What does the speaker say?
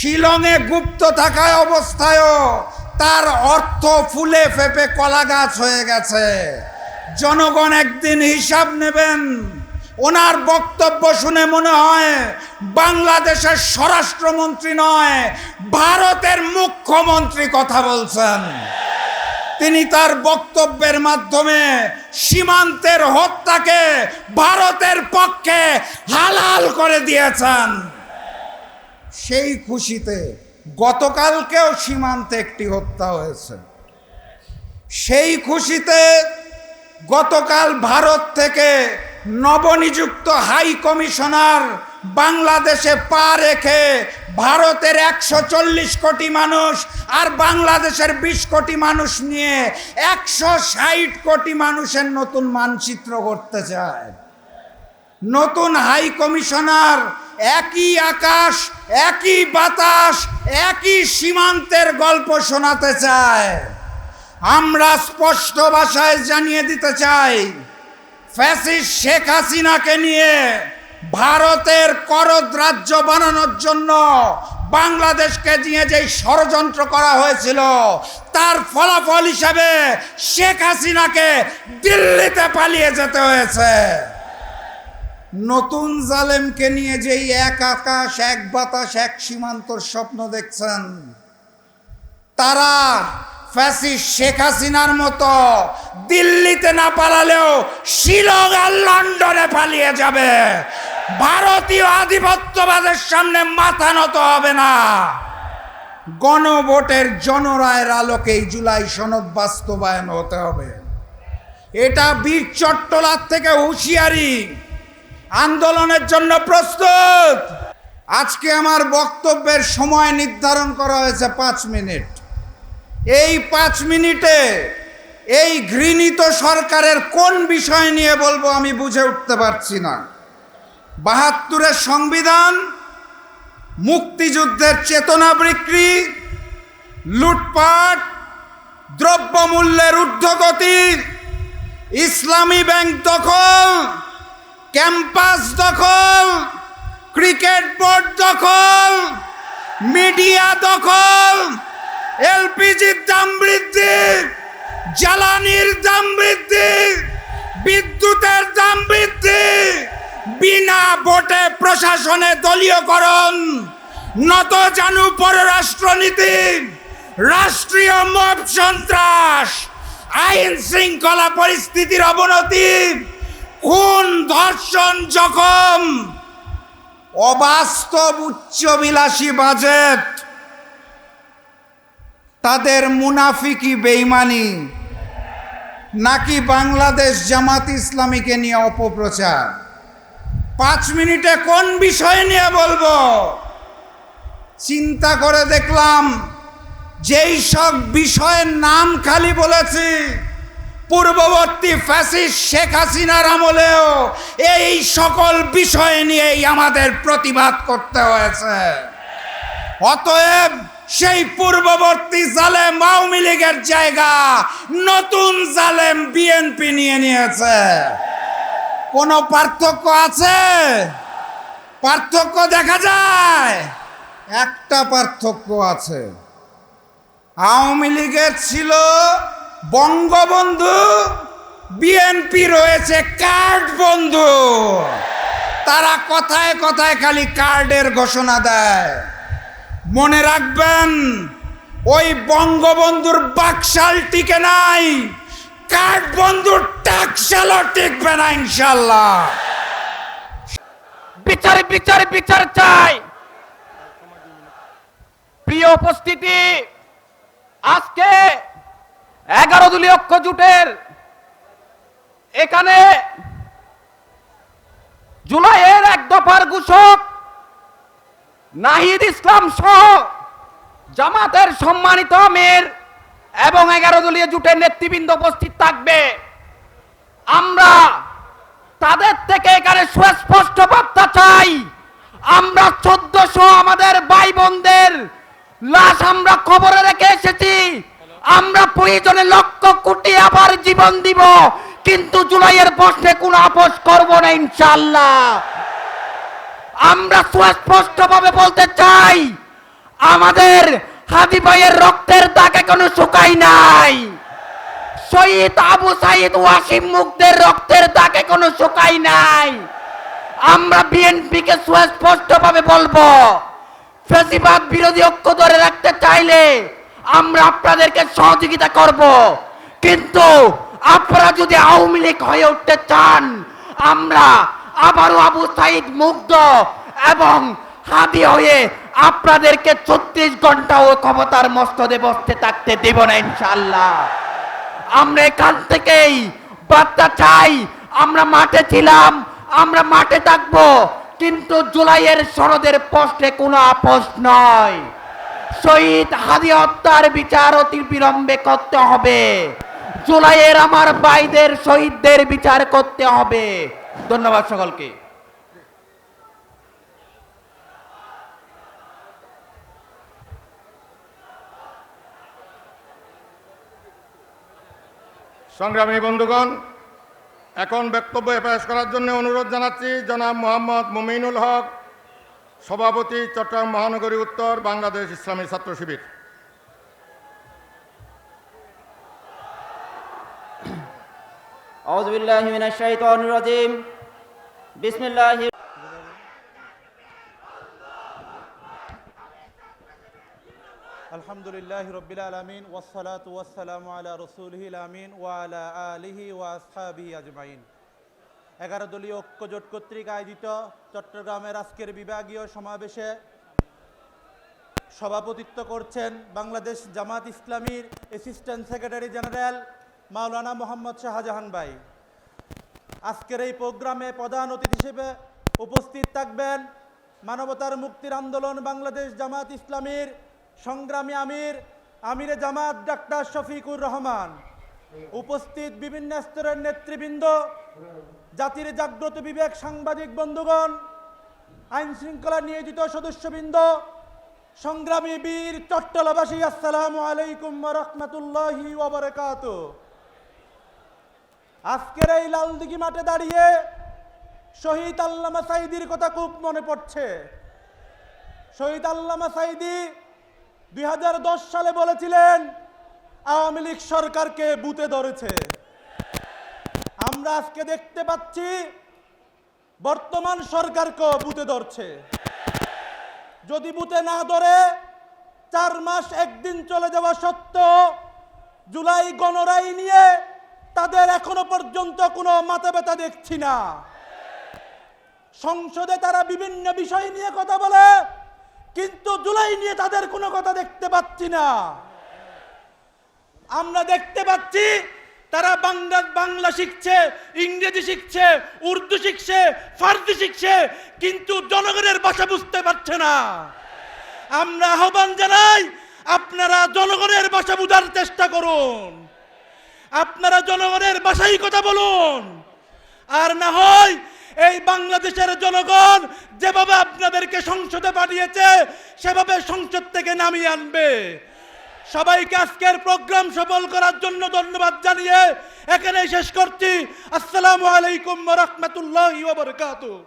শিলংয়ে গুপ্ত থাকায় অবস্থায়ও তার অর্থ ফুলে ফেপে কলা গাছ হয়ে গেছে। জনগণ একদিন হিসাব নেবেন। ওনার বক্তব্য শুনে মনে হয় বাংলাদেশের স্বরাষ্ট্রমন্ত্রী নয়, ভারতের মুখ্যমন্ত্রী কথা বলছেন। তিনি তার বক্তব্যের মাধ্যমে সীমান্তের হত্যাকে ভারতের পক্ষে হালাল করে দিয়েছেন। সেই খুশিতে গতকালকেও সীমান্তে একটি হত্যা হয়েছে। সেই খুশিতে গতকাল ভারত থেকে নবনিযুক্ত হাই কমিশনার বাংলাদেশে পা রেখে ভারতের 140 কোটি মানুষ আর বাংলাদেশের 20 কোটি মানুষ নিয়ে 160 কোটি মানুষের নতুন মানচিত্র করতে চায়। নতুন হাই কমিশনার একই আকাশ, একই বাতাস, একই সীমান্তের গল্প শোনাতে চায়। আমরা স্পষ্ট ভাষায় জানিয়ে দিতে চাই, ফ্যাসিস্ট শেখ হাসিনাকে নিয়ে ভারতের করদ রাজ্য বানানোর জন্য বাংলাদেশকে নিয়ে যে ষড়যন্ত্র করা হয়েছিল, তার ফলাফল হিসাবে শেখ হাসিনাকে দিল্লিতে পালিয়ে যেতে হয়েছে। নতুন জালেমকে নিয়ে যেই এক আকাশ, এক বাতাস, এক সীমান্তর স্বপ্ন দেখছেন, তারা ফ্যাসিস্ট শেখ হাসিনার মতো দিল্লিতে না পালালেও শিলং আর লন্ডনে পালিয়ে যাবে। ভারতীয় আধিপত্যবাদের সামনে মাথা নত হবে না। গণভোটের জনরায়ের আলোকেই জুলাই সনদ বাস্তবায়ন হতে হবে। এটা বীর চট্টলার থেকে হুঁশিয়ারি। আন্দোলনের জন্য প্রস্তুত। আজকে আমার বক্তব্যের সময় নির্ধারণ করা হয়েছে 5 মিনিট। এই 5 মিনিটে এই ঘৃণিত সরকারের কোন বিষয় নিয়ে বলবো আমি বুঝে উঠতে পারছি না। 72-এর সংবিধান, মুক্তিযুদ্ধের চেতনা বিক্রি, লুটপাট, দ্রব্যমূল্যের ঊর্ধ্বগতি, ইসলামী ব্যাংক দখল, ক্যাম্পাস দখল, ক্রিকেট বোর্ড দখল, মিডিয়া দখল, এলপিজির দাম বৃদ্ধি, জ্বালানির দাম বৃদ্ধি, বিদ্যুতের দাম বৃদ্ধি, বিনা ভোটে প্রশাসনে দলীয়করণ, নতজানু পররাষ্ট্রনীতি, রাষ্ট্রীয় মব সন্ত্রাস, আইন শৃঙ্খলা পরিস্থিতির অবনতি, খুন, ধর্ষণ, জখম, অবাস্তব উচ্চবিলাসী বাজেট, তাদের মুনাফিকি বেঈমানি, নাকি বাংলাদেশ জামাত ইসলামীকে নিয়ে অপপ্রচার। 5 মিনিটে কোন বিষয় নিয়ে বলবো? চিন্তা করে দেখলাম যেই সব বিষয়ের নাম খালি বলেছি, পূর্ববর্তী ফ্যাসিস্ট শেখ হাসিনার আমলেও এই সকল বিষয় নিয়েই আমাদের প্রতিবাদ করতে হয়েছে। অতএব সেই পূর্ববর্তী জালেম আওয়ামী লীগের জায়গা নতুন জালেম বিএনপি নিয়ে নিয়েছে। কোনো পার্থক্য আছে? পার্থক্য দেখা যায়? একটা পার্থক্য আছে। আওয়ামী লীগের ছিল বঙ্গবন্ধু, বিএনপি রয়েছে কার্ড বন্ধু। তারা কথায় কথায় খালি কার্ডের ঘোষণা দেয়। মনে রাখবেন, ওই বঙ্গবন্ধুর বাকশাল টিকে নাই, কার্ড বন্ধুর টাকশালও টিকবে না ইনশাল্লাহ। বিচার বিচার বিচার চাই। প্রিয় উপস্থিতি, আজকে 11 দলীয় ঐক্য জোটের এখানে জুলাইয়ের 1 দফার ঘোষক নাহিদ ইসলাম সহ জামাতের সম্মানিত আমির এবং 11 দলীয় জোটের নেতৃবৃন্দ উপস্থিত থাকবে। আমরা তাদের থেকে এখানে সুস্পষ্ট বার্তা চাই। আমরা 1400 আমাদের ভাই বোনদের লাশ আমরা খবরে রেখে এসেছি। আমরা প্রয়োজনে লক্ষ কোটি আবার জীবন দিব, কিন্তু জুলাইয়ের প্রশ্নে কোনো আপোষ করব না ইনশাআল্লাহ। আমরা সুস্পষ্টভাবে বলতে চাই, আমাদের হাদি ভাইয়ের রক্তের দাগ এখনো শুকায় নাই। শহীদ আবু সাইদ ওয়াসিম মুগ্ধের রক্তের দাগ এখনো শুকায় নাই। আমরা বিএনপিকে সুস্পষ্টভাবে বলবো, ফ্যাসিবাদ বিরোধী ঐক্য ধরে রাখতে চাইলে আমরা আপনাদেরকে সহযোগিতা করব, কিন্তু আপনারা যদি আওয়ামী লীগ হয়ে উঠতে চান, আমরা আবারও আবু সাইদ মুগ্ধ এবং হাদি হয়ে আপনাদেরকে 36 ঘন্টা ও ক্ষমতার মস্তদে বসতে থাকতে দেব না ইনশাআল্লাহ। আমরা এখান থেকেই বার্তা চাই, আমরা মাঠে ছিলাম, আমরা মাঠে থাকবো, কিন্তু জুলাইয়ের সনদের প্রশ্নে কোনো আপোষ নয়। শহীদ হাদি হত্যার বিচার অতি বিলম্বে করতে হবে। জুলাইয়ের আমার ভাইদের শহীদদের বিচার করতে হবে। ধন্যবাদ সকলকে। সংগ্রামী বন্ধুগণ, এখন বক্তব্য পেশ করার জন্য অনুরোধ জানাচ্ছি জনাব মোহাম্মদ মুমিনুল হক, সভাপতি, চট্টগ্রাম মহানগরী উত্তর, বাংলাদেশ ইসলামী ছাত্র শিবির। আউযু বিল্লাহি মিনাশ শাইতানির রাজিম। বিসমিল্লাহির আলহামদুলিল্লাহি রাব্বিল আলামিন ওয়াসসালাতু ওয়াসসালামু আলা রাসূলিহিল আমিন ওয়া আলা আলিহি ওয়া আসহাবিহি আজমাইন। 11 দলীয় ঐক্যজোট কর্তৃক আয়োজিত চট্টগ্রামের আজকের বিভাগীয় সমাবেশে সভাপতিত্ব করছেন বাংলাদেশ জামাত ইসলামীর অ্যাসিস্ট্যান্ট সেক্রেটারি জেনারেল মাওলানা মোহাম্মদ শাহজাহান ভাই। আজকের এই প্রোগ্রামে প্রধান অতিথি হিসেবে উপস্থিত থাকবেন মানবতার মুক্তির আন্দোলন বাংলাদেশ জামাত ইসলামীর সংগ্রামী আমিরে জামাত ডাক্তার শফিকুর রহমান। উপস্থিত বিভিন্ন স্তরের নেতৃবৃন্দ, জাতির জাগ্রত বিবেক সাংবাদিক বন্ধুগণ, আইন শৃঙ্খলা নিয়োজিত সদস্যবৃন্দ, সংগ্রামী বীর চট্টলাবাসী, আসসালামু আলাইকুম ওয়া রাহমাতুল্লাহি ওয়া বারাকাতুহু। আজকের এই লালদিঘি মাঠে দাঁড়িয়ে শহীদ আল্লামা সাঈদীর কথা খুব মনে পড়ছে। শহীদ আল্লামা সাঈদী 2010 সালে বলেছিলেন আওয়ামী লীগ সরকারকে বুতে ধরেছে। আমরা আজকে দেখতে পাচ্ছি বর্তমান সরকারকেও বুতে ধরছে। যদি বুতে না ধরে 4 মাস 1 দিন চলে যাওয়া সত্ত্বেও জুলাই গণরাই নিয়ে তাদের এখনো পর্যন্ত কোনো মাথা ব্যথা দেখছি না। সংসদে তারা বিভিন্ন বিষয় নিয়ে কথা বলে, কিন্তু জুলাই নিয়ে তাদের কোনো কথা দেখতে পাচ্ছি না। আমরা দেখতে পাচ্ছি তারা বাংলা শিখছে, ইংরেজি শিখছে, উর্দু শিখছে, ফার্সি শিখছে, কিন্তু জনগণের ভাষা বুঝতে পারছে না। আমরা আহ্বান জানাই, আপনারা জনগণের ভাষা বোঝার চেষ্টা করুন, আপনারা জনগণের ভাষায় কথা বলুন। আর না হয় এই বাংলাদেশের জনগণ যেভাবে আপনাদেরকে সংসদে পাঠিয়েছে সেভাবে সংসদ থেকে নামিয়ে আনবে। সবাইকে আজকের প্রোগ্রাম সফল করার জন্য ধন্যবাদ জানিয়ে এখানে শেষ করছি। আসসালামু আলাইকুম ওয়া রাহমাতুল্লাহি ওয়া বারাকাতুহু।